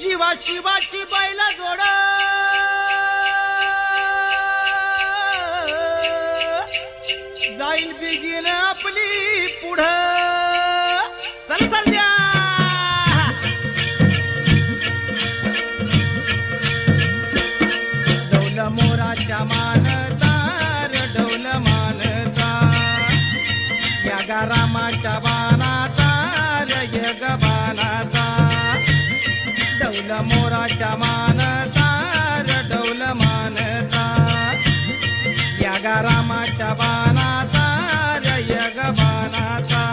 जीवा शिवाची बैल जोड जाईल बिगीन आपली पुढं चल सरजा डौल मोराच्या मानचा डौल मानचा या गारामाच्या बाणाचा यग बाणाचा डौल मोराच्या मानचा डौल मानचा या गारामाच्या बाणाचा यग बाणाचा